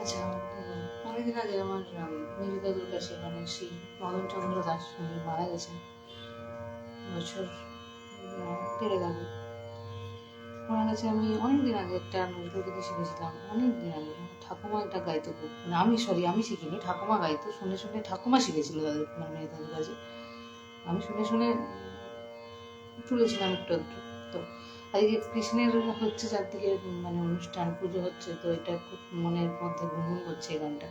আচ্ছা, অনেকদিন আগে আমার মেজো দাদুর কাছে মানে সেই মদনচন্দ্র দাস উনি মারা গেছেন বছর দেড়েক আগে। মারা গেছে, আমি অনেকদিন আগে একটা নজরুলগীতি শিখেছিলাম, অনেকদিন আগে। ঠাকুমা একটা গাইতো খুব, মানে আমি শিখিনি, ঠাকুমা গাইতো, শুনে শুনে ঠাকুমা শিখেছিল দাদুর, মানে মেজো দাদুর কাছে। আমি শুনে শুনে তুলেছিলাম একটু একটু। তো আজকে কৃষ্ণের হচ্ছে চারদিকে মানে অনুষ্ঠান, পুজো হচ্ছে, তো এটা খুব মনের মধ্যে ঘুমঘুম করছে এই গানটা।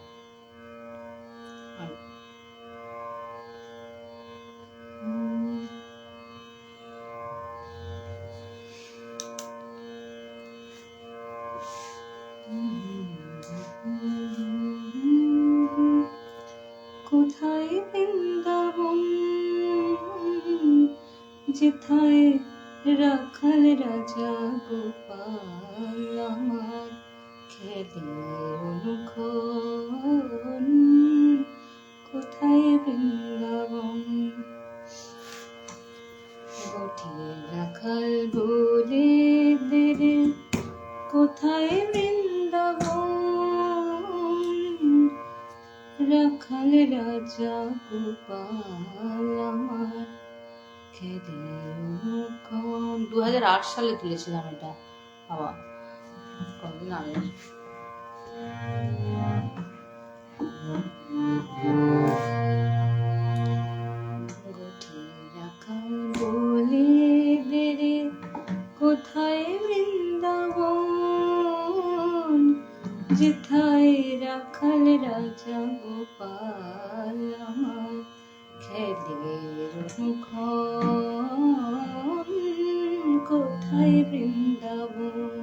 কোথায় বৃন্দাবন, যেথায় রাখাল রাজা গোপাল আমার খেলে অনুক্ষণ। কোথায় বৃন্দাবন, বটে রাখাল বলে দেরে, কোথায় বৃন্দাবন, রাখাল রাজা গোপাল আমার খেলে অনুক্ষণ। 2008 সালে তুলেছিলাম এটা, বাবা কতদিন আগে। রাখাল বলে দেরে, কোথায় বৃন্দাবন, যেথায় রাখাল রাজা গোপাল আমার খেলে অনুক্ষণ। কোথায় বৃন্দাবন,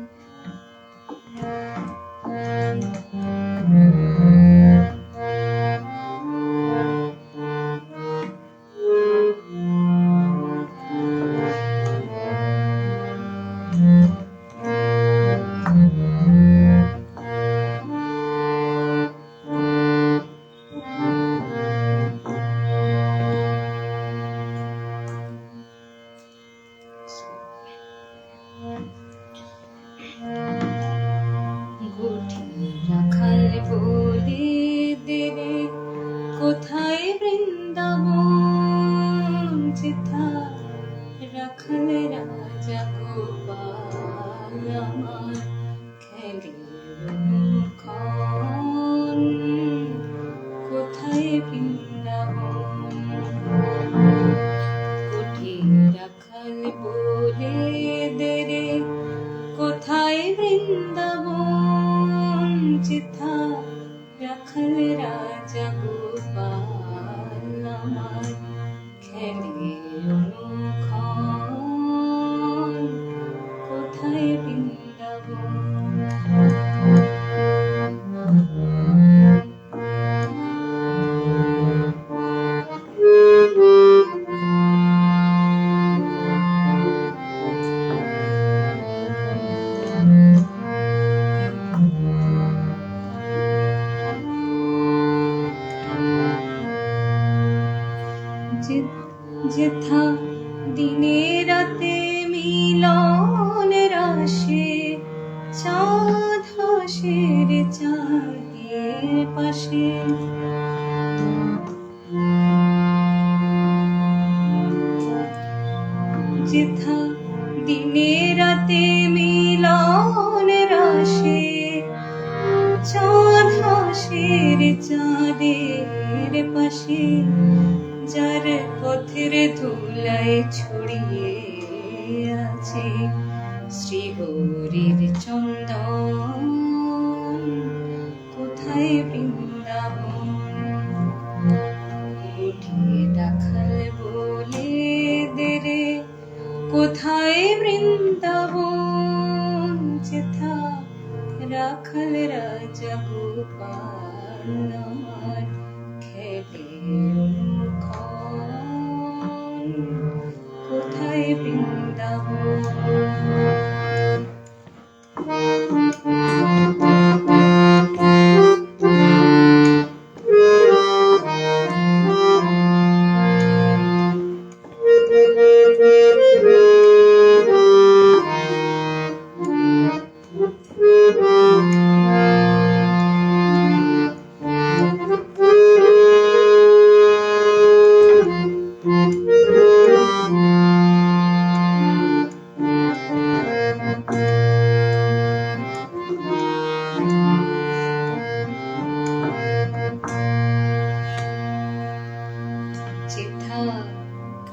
রাখাল বলে দেরে, কোথায় বৃন্দাবন, যেথা রাখাল রাজা গোপাল আমার খেলে অনুক্ষণ। কোথায় বৃন্দাবন, কোঠে রাখাল বলে দেরে, কোথায় বৃন্দাবন, যেথা রাখাল রাজা গোপাল আমার খেলে অনুক্ষণ। কোথায় বৃন্দাবন, যেথা দিনে রাতে মিলন রাশে, চাঁদ হাসের চাঁদের পাশে। যেথা দিনে রাতে মিলন রাশে, চাঁদ হাসের চাঁদের পাশে। যার পথের ধুলায় ছড়িয়ে আছে শ্রীহরির চন্দন, কোথায় বৃন্দাবন, উঠে রাখাল বলে দে রে কোথায় বৃন্দাবন, যেথা রাখাল রাজা গোপাল আমার খেলে অনুক্ষণ, কোথায় বৃন্দাবন। যেথা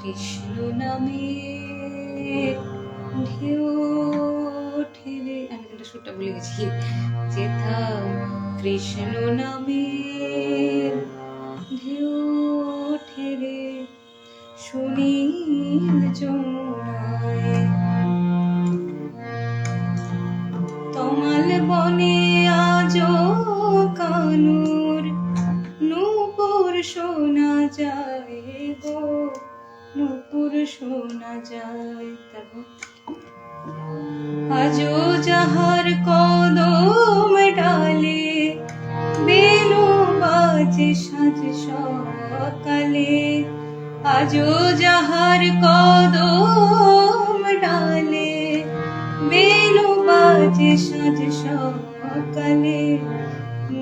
কৃষ্ণ নামে ঢেউ ওঠে রে, আমি কিন্তু সুরটা ভুলে গেছি, যেথা কৃষ্ণ নামে ঢেউ ওঠে রে সুনীল যমুনায়, তমাল বনে আজো কানুর নূপুর শোনা যায় গো, নূপুর শোনা যায়। আজো যাহার কদম ডালে বেনু বাজে সাজ সকালে, আজো যাহার কদম ডালে বেনু বাজে সাজ সকালে,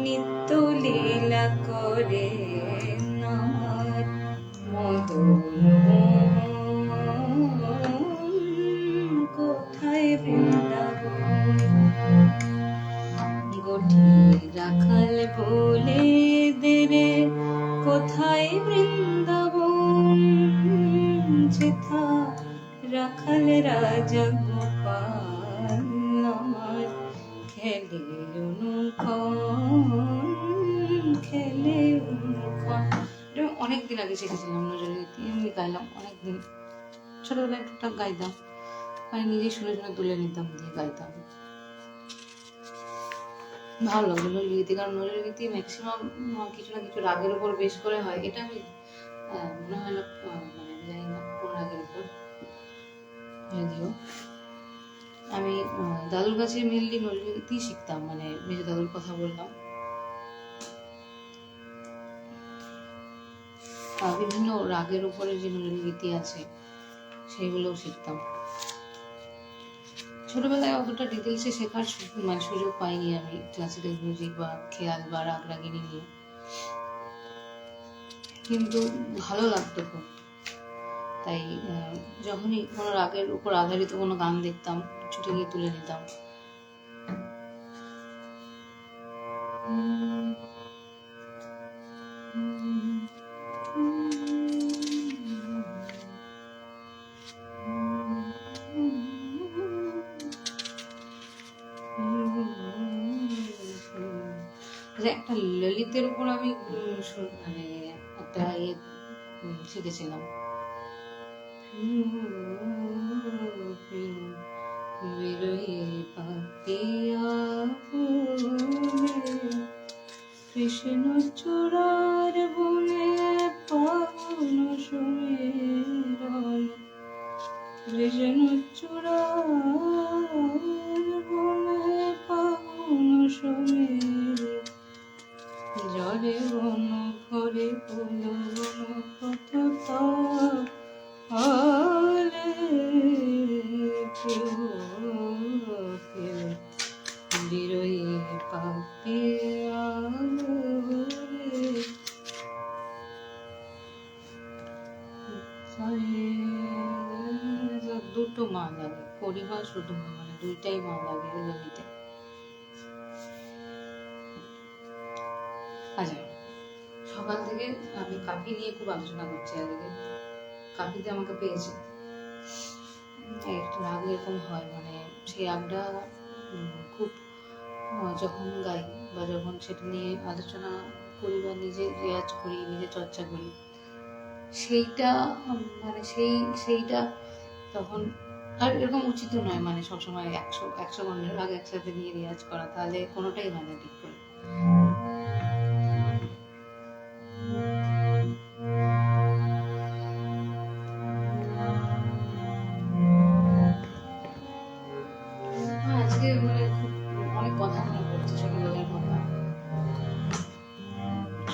নিত্য লীলা করে আমার মদন কোথায় বৃন্দাবন, গোঠে রাখাল বলে দে রে কোথায় বৃন্দাবন, যেথা রাখাল রাজা গোপাল আমার খেলে অনুক্ষণ, খেলে অনুক্ষণ। অনেকদিন আগে শিখেছিলাম নজরুল গীতি, এমনি গাইলাম অনেকদিন, ছোটবেলায় টুকটাক গাইতাম, মানে নিজেই শুনে শুনে তুলে নিতাম দিয়ে গাইতাম, ভালো লাগলো নজরুল গীতি। কারণ নজরুল গীতি ম্যাক্সিমাম কিছু না কিছু রাগের উপর বেশ করে হয়, এটা আমি মনে হয় না, মানে জানি না কোন রাগের উপর, যদিও আমি দাদুর কাছে মেনলি নজরুল গীতি শিখতাম, মানে মেজো দাদুর কথা বললাম, বিভিন্ন রাগের উপরে যে নজরুল গীতি আছে সেগুলোও শিখতাম। ছোটবেলায় অতটা ডিটেলসে শেখার মানে সুযোগ পাইনি আমি ক্লাসিক্যাল মিউজিক বা খেয়াল বা রাগ রাগিনী নিয়ে, কিন্তু ভালো লাগতো খুব। তাই যখনই কোনো রাগের উপর আধারিত কোনো গান দেখতাম ছুটে গিয়ে তুলে নিতাম। একটা ললিতের উপর আমি মানে একটা শিখেছিলাম, কৃষ্ণ চূড়ার বনে পাবন সুমিরন, কৃষ্ণ চূড়ার বনে পাবন সুমিরন, জরে বন ঘরে ফুল বন কত তালে বিরোহী পাপিয়া দুটো মা লাগে, পরিবার শুধু মানে দুইটাই মা লাগে ললিতে। আচ্ছা, সকাল থেকে আমি কাফি নিয়ে খুব আলোচনা করছি, আজকে কাফিতে আমাকে পেয়েছে, একটা রাগ এরকম হয়, মানে সেই রাগটা খুব যখন গাই বা যখন সেটা নিয়ে আলোচনা করি বা নিজে রেয়াজ করি, নিজে চর্চা করি, সেইটা মানে সেইটা তখন আর এরকম উচিত নয়, মানে সবসময় 100 গানের ভাগ একসাথে নিয়ে রেয়াজ করা, তাহলে কোনোটাই হয় না ঠিক করে। আজকে মানে অনেক কথা মনে পড়ছে, ছোটবেলার কথা।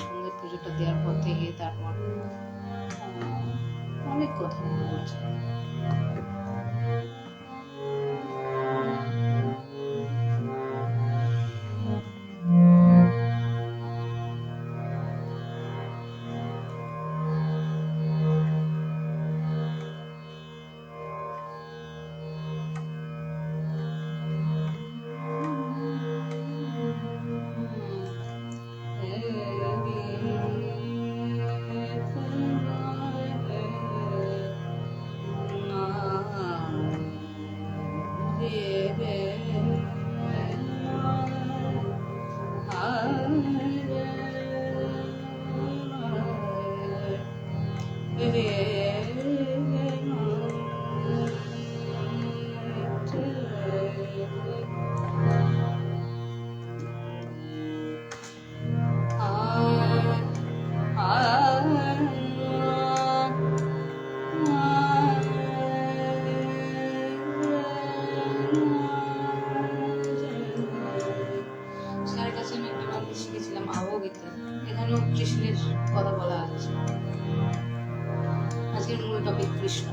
সন্ধ্যে পুজোটা দেওয়ার পর থেকে তারপর অনেক কথা মনে পড়ছে। স্যারের কাছে আমি একটা গান শিখেছিলাম আবহগীতে, এখানেও কৃষ্ণের কথা বলা আছে। আজকের মূল টপিক কৃষ্ণ,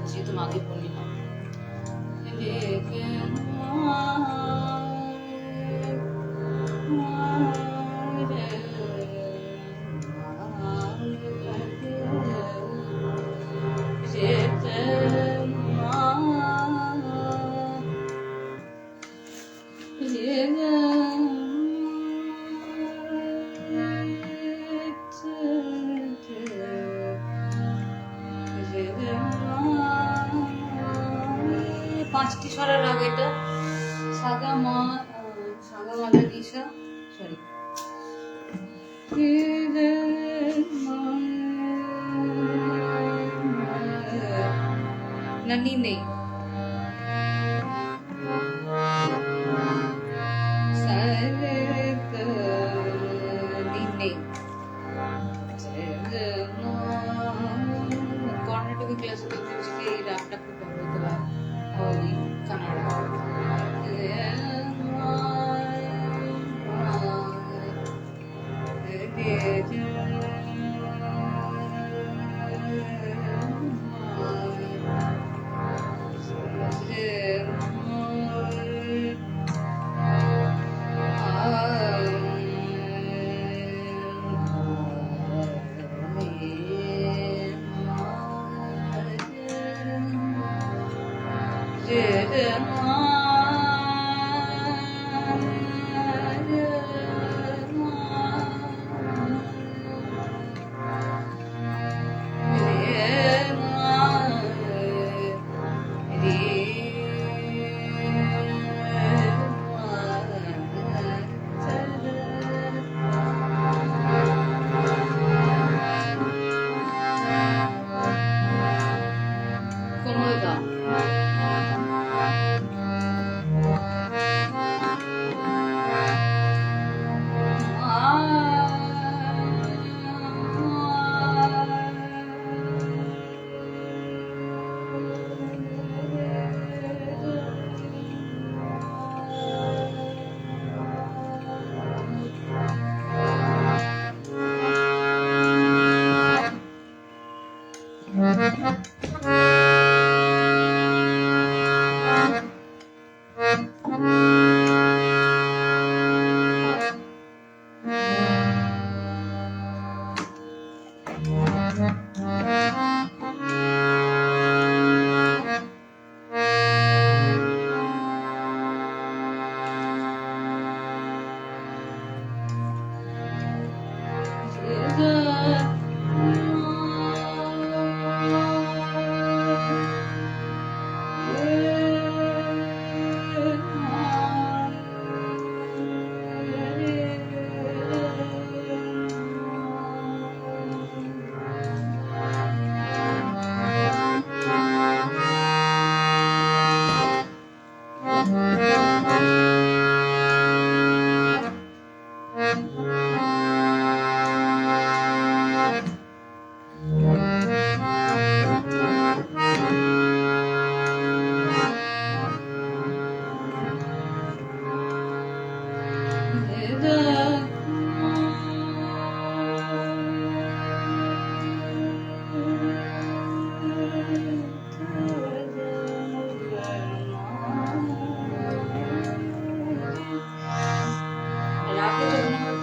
যেহেতু মাঘী পূর্ণিমা। পাঁচটি স্বরের রাগ এটা, সাগা মাধা নিশা, সরি না নি নেই, কর্ণাটকী ক্লাসিক্যাল মিউজিকে এই রাগটা খুব ব্যবহৃত হয়, কানাডা।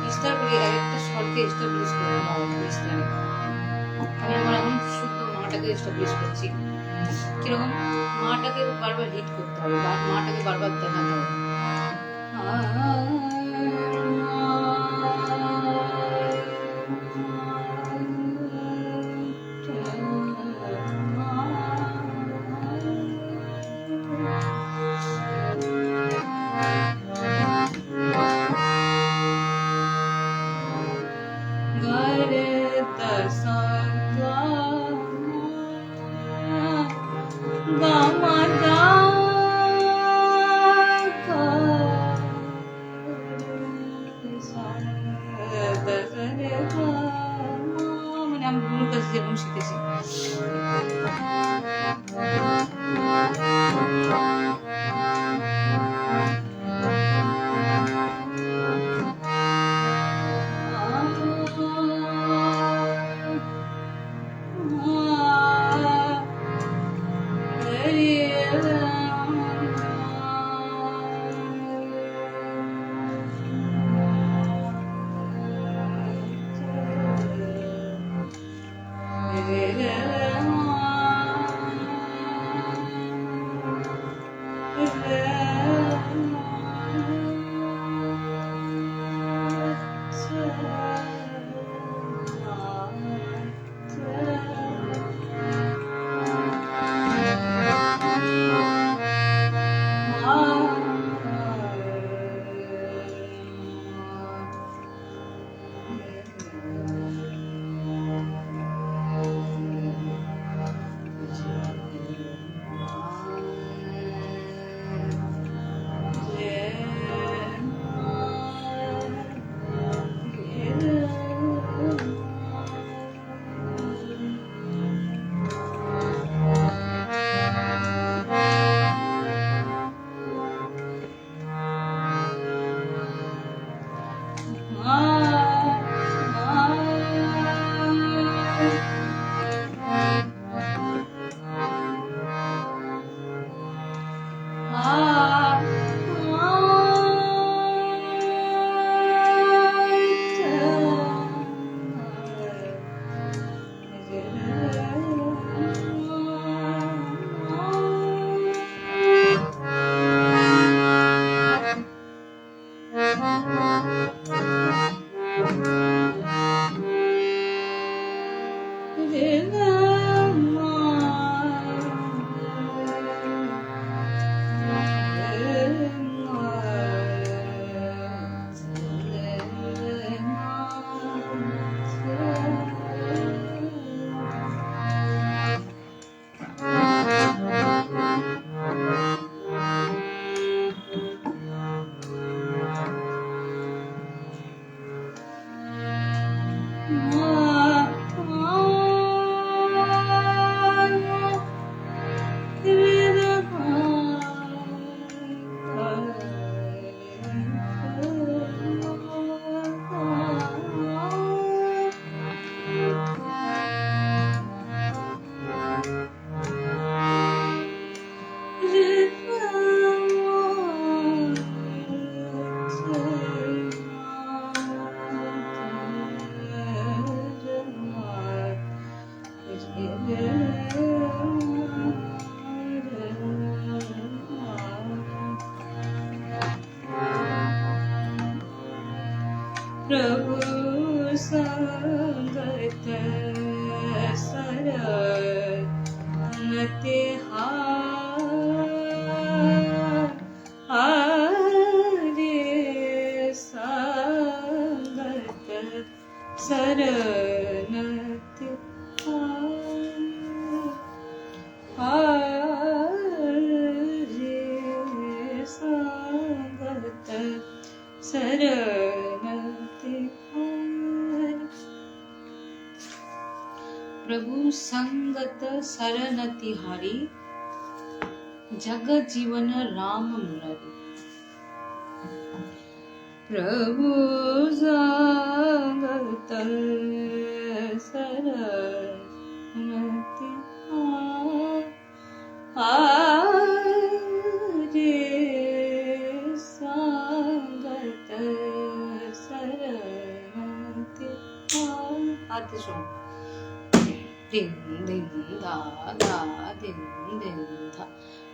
এস্টাবলিশ একটা স্বরকে এস্টাবলিশ করে বিস্তারে। আমি আমার এখন শুদ্ধ মাটাকে এস্টাবলিশ করছি। কিরকম? মাটাকে বারবার হিট করতে হবে, মাটাকে বারবার দেখাতে হবে। মানে আমি গুরুর কাছে যেরকম শিখেছি। प्रभु संगत सरनति हरे संगत सरनति हरे संगत शरणति प्रभु संगत शरणति हरि जगत जीवन राम मुरारी। प्रभु संगत शरणति हरि संगत शरण হাতে শোন, দিন দিন ধা ধা দিন দিন ধা,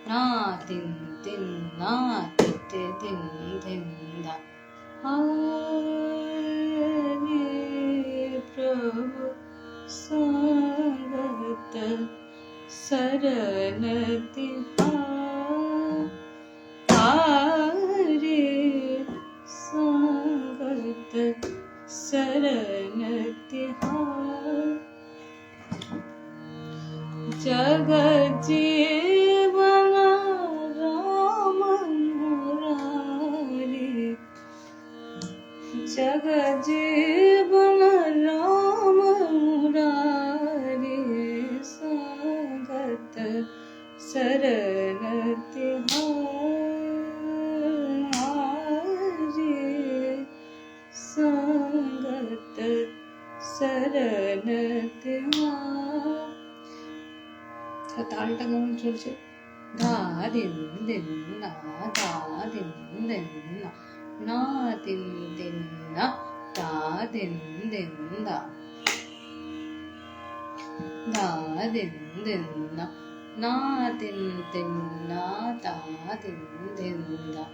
না দিন দিন না তে দিন দিন ধা। हरे प्रभु संगत शरण तिहारे, संगत शरण तिहार। जग जीवन राम मुरारी, जग जीवन राम मुरारी, संगत शरण तिहारे, संगत शरण तिहार। तालटा केमन चलছে, ধা দিন দিন না ধা দিন দিন না, না দিন দিন না ধা দিন দিন ধা, ধা দিন দিন না, না দিন দিন না ধা দিন দিন ধা,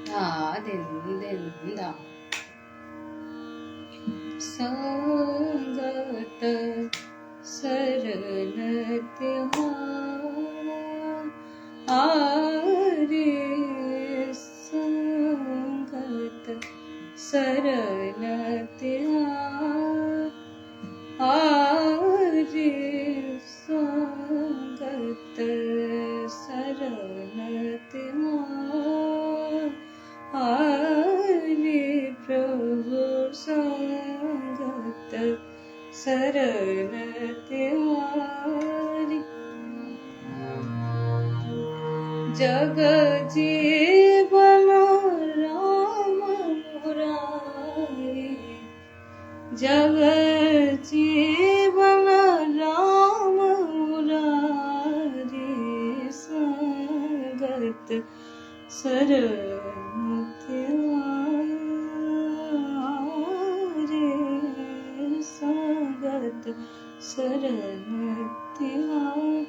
ধা দিন দিন ধা। संगत शरण तिहारे, संगत शरण तिहारे, संगत शरण तिहारे, प्रभु संगत शरण तिहारी। जग जीवन राम मुरारी, जग जीवन राम मुरारी, संगत शरण तिहारे, संगत शरण तिहार।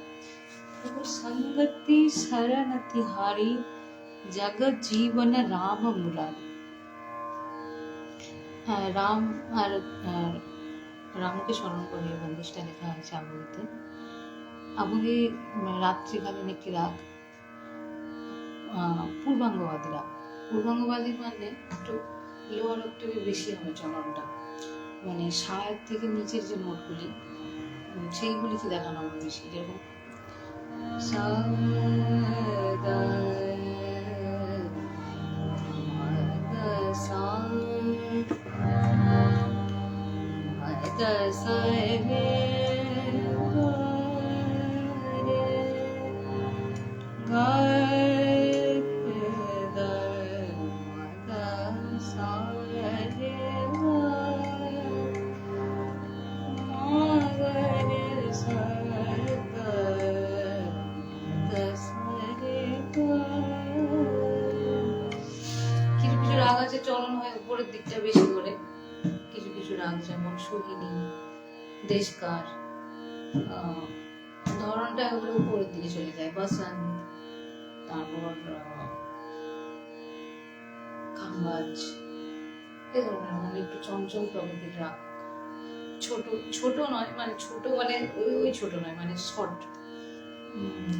संगति शरण तिहारी, जगत जीवन राम मुरारी। রাম আর রামকে স্মরণ করে বন্দিশটা লেখা হয়েছে আবুগিতে। আবুগি রাত্রিকালীন একটি রাগ, পূর্বাঙ্গবাদী রাগ। পূর্বাঙ্গবাদী মানে একটু লোয়ার অক্টেভে বেশি হবে চলনটা, মানে সায়ের থেকে নিচের যে নোটগুলি সেইগুলিকে দেখানো হবে বেশি, যেরকম সা দা সা दा सा रे गा रे दा दा सा रे गा मा रे सा दा दा सा রে গা। কিছু কিছু রাগ আছে চলন হয় উপরের দিকটা বেশি করে, কিছু কিছু রাগ যেমন সোহিনী, দেশকার ধরনটা এগুলো উপরের দিকে চলে যায়, বসন্ত, তারপর খাম্বাজ, এই ধরনের মানে একটু চঞ্চল প্রকৃতির রাগ। ছোট ছোট নয়, মানে ছোট মানে ওই ছোট নয়, মানে শর্ট,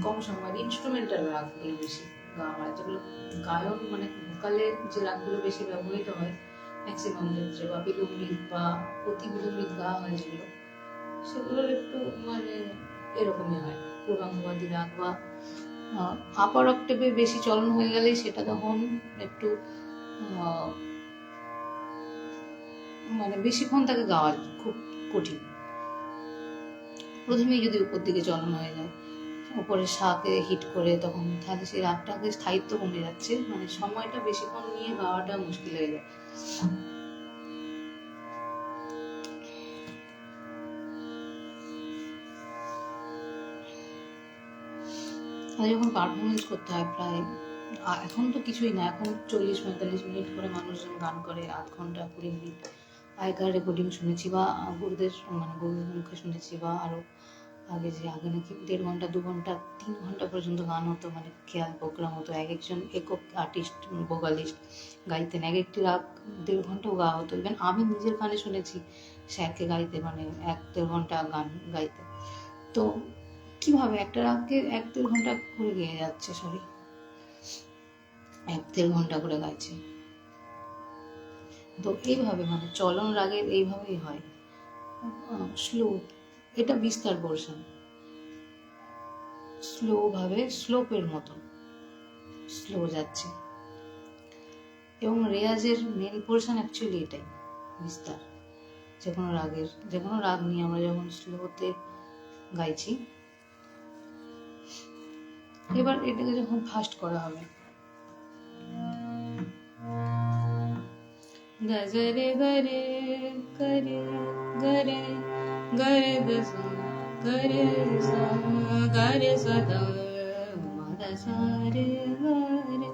কম সময় ইনস্ট্রুমেন্টাল রাগগুলো বেশি গাওয়া হয়, যেগুলো গায়ন মানে ভোকালের যে রাগগুলো বেশি ব্যবহৃত হয় ম্যাক্সিমাম ক্ষেত্রে, বা বিলম্বিত বা অতি বিলম্বিত গাওয়া হয় যেগুলো, সেগুলোর একটু মানে এরকমই হয় পূর্বাঙ্গবাদী রাগ। বা আপার অক্টেভে বেশি চলন হয়ে গেলে সেটা তখন একটু মানে বেশিক্ষণ তাকে গাওয়া খুব কঠিন। প্রথমেই যদি উপর দিকে চলন হয়ে যায়, উপরে শাকে হিট করে, তখন তাহলে সেই রাগটাকে স্থায়িত্ব কমে যাচ্ছে, মানে সময়টা বেশিক্ষণ নিয়ে গাওয়াটা মুশকিল হয়ে যায়। যখন পারফরমেন্স করতে হয় প্রায়, এখন তো কিছুই না, এখন 40-45 মিনিট করে মানুষজন গান করে, 8 ঘন্টা 20 মিনিট, আগেকার রেকর্ডিং শুনেছি বা গুরুদের মানে গুরুদের মুখে শুনেছি, বা আরও আগে নাকি 1.5 ঘন্টা 2 ঘন্টা 3 ঘন্টা পর্যন্ত গান হতো, মানে খেয়াল প্রোগ্রাম হতো, এক একজন একক আর্টিস্ট ভোকালিস্ট গাইতেন, এক একটি রাগ 1.5 ঘন্টাও গাওয়া হতো। ইভেন আমি নিজের কানে শুনেছি সে একে গাইতে মানে 1-1.5 ঘন্টা গান গাইতে। তো কিভাবে একটা রাগকে 1-1.5 ঘন্টা করে গেয়ে যাচ্ছে, 1-1.5 ঘন্টা করে গাইছে। তো এইভাবে মানে চলন রাগের এইভাবেই হয়, স্লো, এটা বিস্তার পোর্শন, স্লো ভাবে স্লোপের মতো স্লো যাচ্ছে, এবং রেয়াজের মেন পোর্শন অ্যাকচুয়ালি এটাই বিস্তার। যে কোনো রাগ নিয়ে আমরা যখন স্লোতে গাইছি, এবার এটাকে যখন ফাস্ট করা হবে, গজরে গরে করে গরে গরে গসা গরে সা গরে সদা মাদা সারে গরে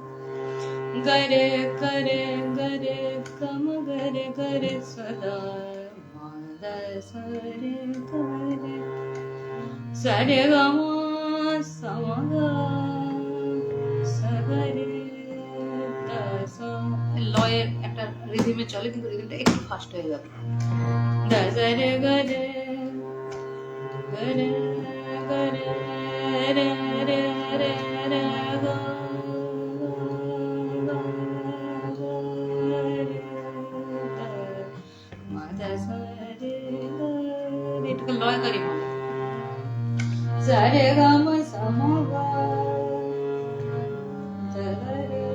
গরে করে গরে কম গরে গরে সদা মাদা সারে গরে সারে গম সমগা সগরে দাসা। লয়ের একটা রিদিমে চলে, কিন্তু রিদিমটা একটু ফাস্ট হয়ে যাবে। দাসরে গরে গরে গরে রে রে রে রে গা এটাকে লয় করি বলে। সারে গাম সমগা সগরে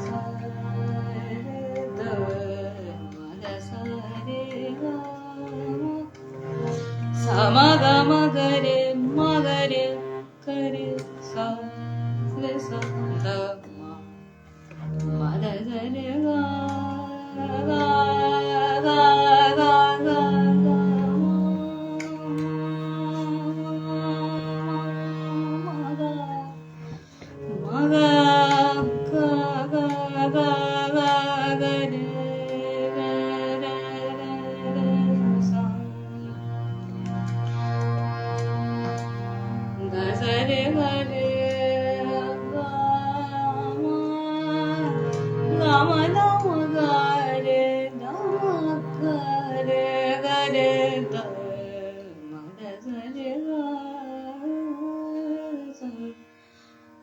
সারে দ মাদা সারে গা সমগা মগরে মগরে করে সা রে সা দ মাদা সারে গা গা গা গা গা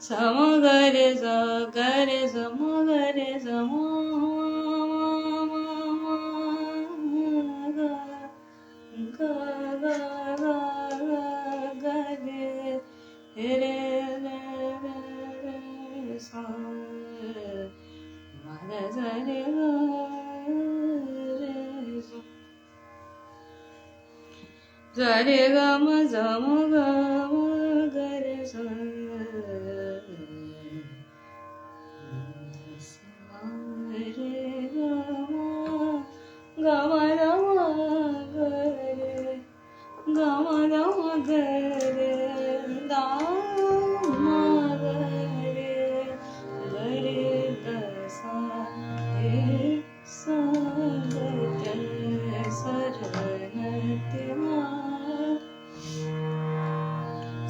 समगरे सा गरे समगरे सम गरे रे रे सा मद सरे सरे गम सम गम गरे सा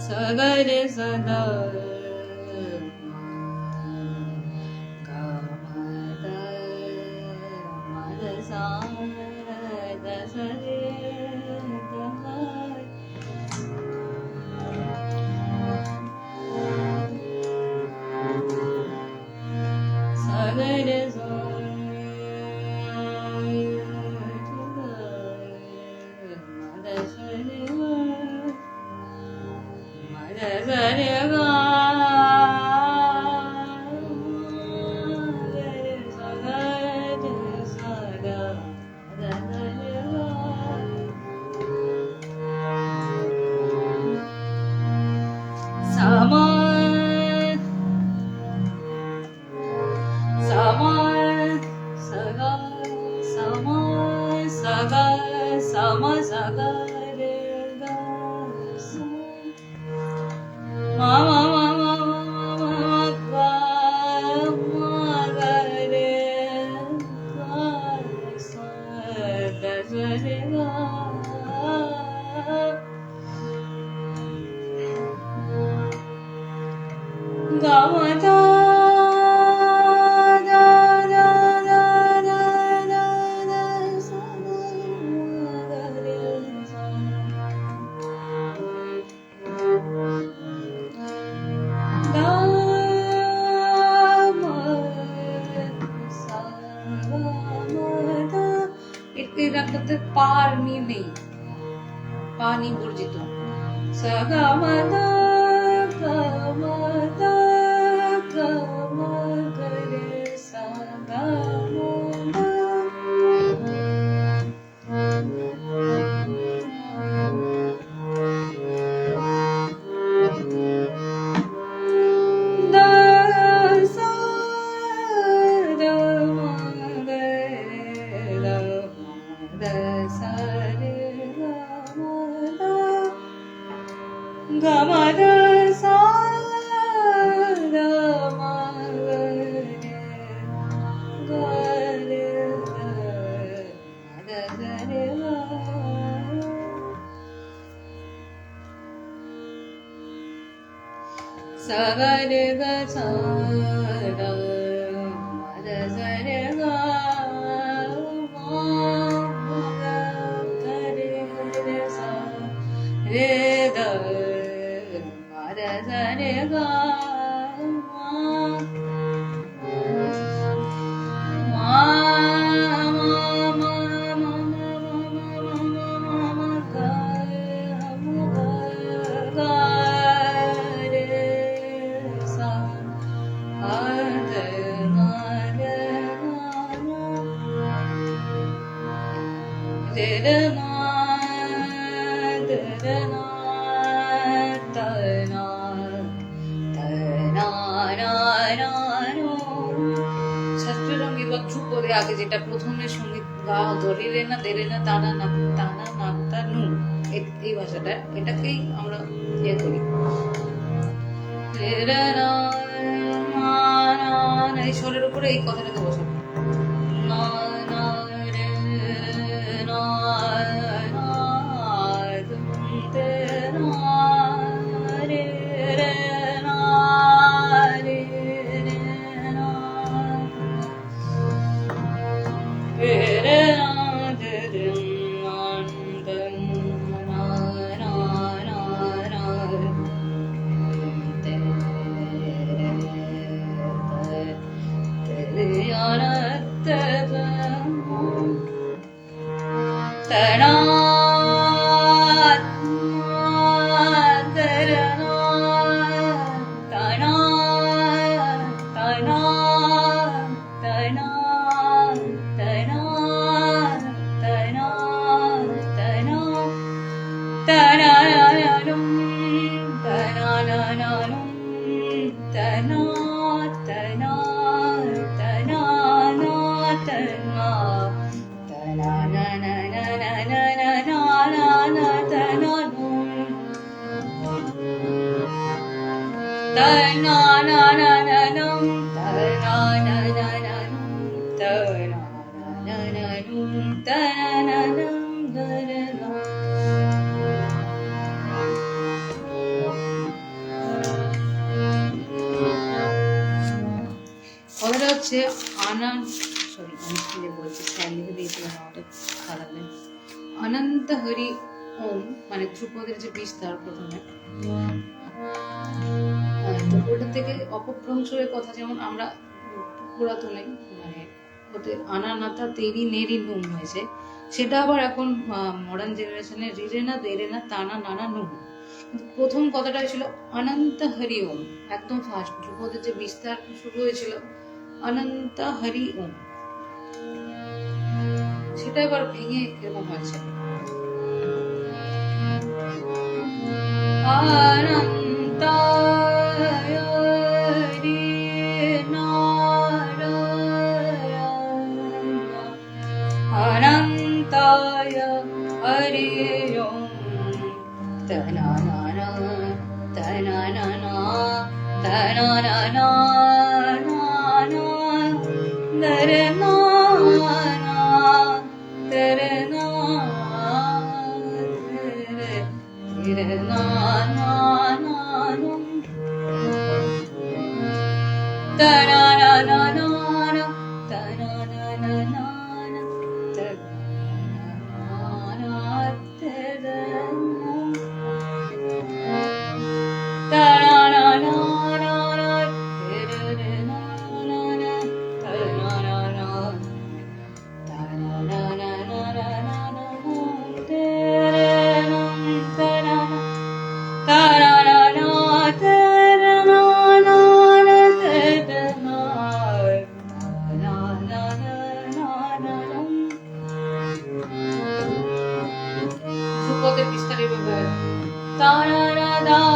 सगरे सदा এটা করতে পার নি নেই, পানি বর্জিত। সগমদা গমদা গম করে সগমদা। Sagare ga saga mada sare ga ma ga kare re sa re ga mada sare ga শাস্ত্রীয় সঙ্গীত বা ধ্রুপদে আগে যেটা প্রথমে সঙ্গীত গাওয়া হতো রে রে না দে রে না তানা না তানা না তা নু, এই ভাষাটা এটাকেই আমরা ইয়ে করি। রে রে না না এই স্বরের উপরে এই কথাটাকে বসাবো। না না রে না না দে না রে রে না রে রে না রে রে না দে রে না দে না না না না te te te tana কথাটা হচ্ছে অনন্ত হরি ওম, মানে ধ্রুপদের যে বিস্তার প্রথমে, তো ওটা থেকে অপভ্রংশের কথা যেমন আমরা পুরাতনে মানে ওতে আনানাতা তেরি নেরি নুম হয়েছে, সেটা আবার এখন মডার্ন জেনারেশনে রিরে না দেরে না তানা নানা নুম। প্রথম কথাটা ছিল অনন্ত হরি ওম, একদম ফার্স্ট ধ্রুপদের যে বিস্তার শুরু হয়েছিল অনন্ত হরি ওম, সেটা এবার ভেঙে এরকম হয়েছে অনন্তায় হরি নারায়ণ অনন্তায় হরি ওম তনানা তনানা তনানা Dare na পদের বিস্তারে ব্যাপার তারা দারা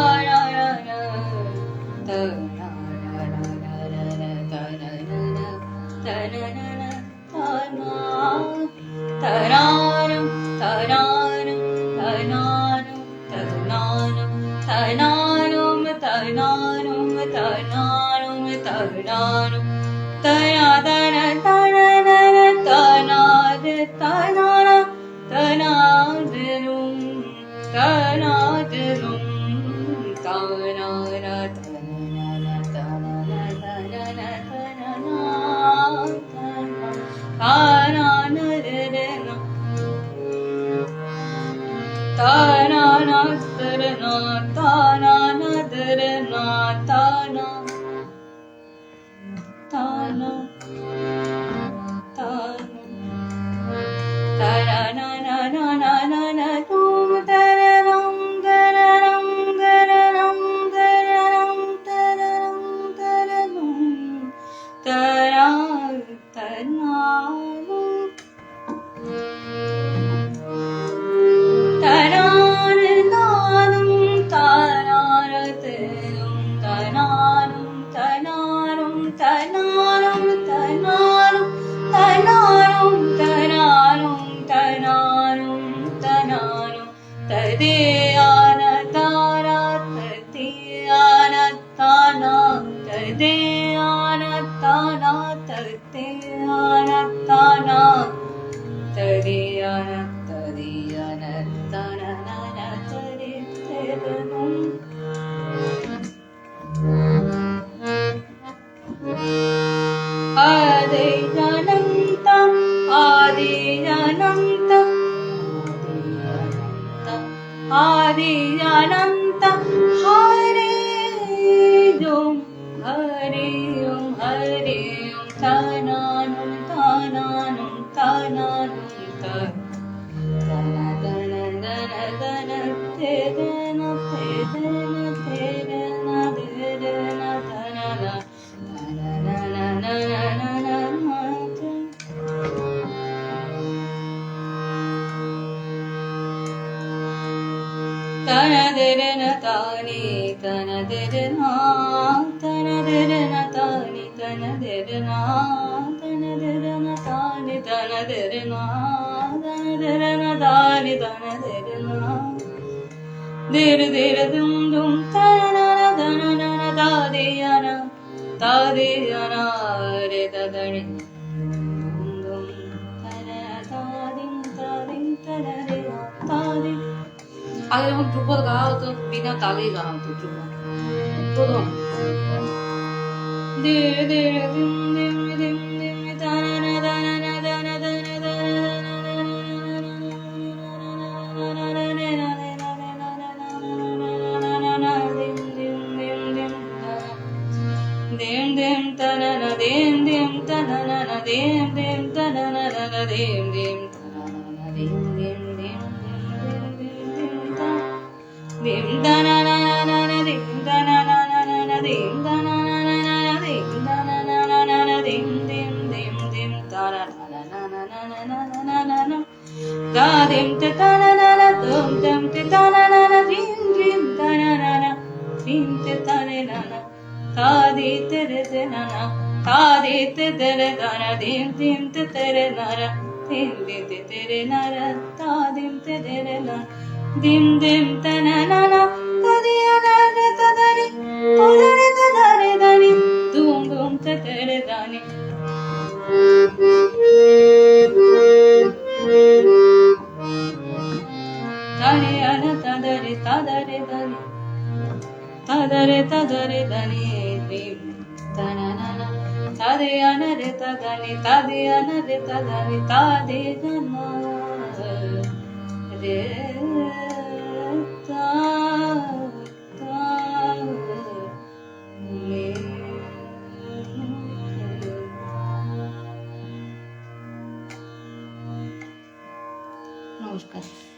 Adi Ananta Hare Om Hare Om Hare Om Tananum Tananum Tananum Tana Dana Dana Dana Tedana Tedana Tedana Tedana Tanana Tanaderena tani tanaderena tanaderena tani tanaderena tanaderena tani tanaderena tanaderena tani tanaderena dere dere dum dum tanana tanana tadiyana tadiyana re tadani dum tanana tadim tadim tanarena tadim আগে যখন ধ্রুপদ গাওয়া হতো বিনা তালেই গাওয়া হতো ধ্রুপদ প্রথম ধীরে ধীরে দিম দিম দিম দিম তানা দানা দানা দানা দানা দিম দিম দিম দিম দিম দিম তানা দিম দিম তানা দিম দিম তানা দিম দিম তানা দিম দিম dim da na na na na dim da na na na na dim da na na na na dim da na na na na dim dim dim dim da na na na na na na na na da dim ta ta na na na dum dum ta ta na na na dim dim da na na na dim ta ta na na ta di te re te na na ta di te te re da na dim dim te te re na ra dim dim te te re na ra ta dim te te re na dim dim tanana tadiyana tadani tadani tadani dani dum dum tadare dani tadiyana tadare tadare dani tadare tadare dani dim tanana tadiyana re tadani tadiyana re tadani tadiyana re নমস্কার।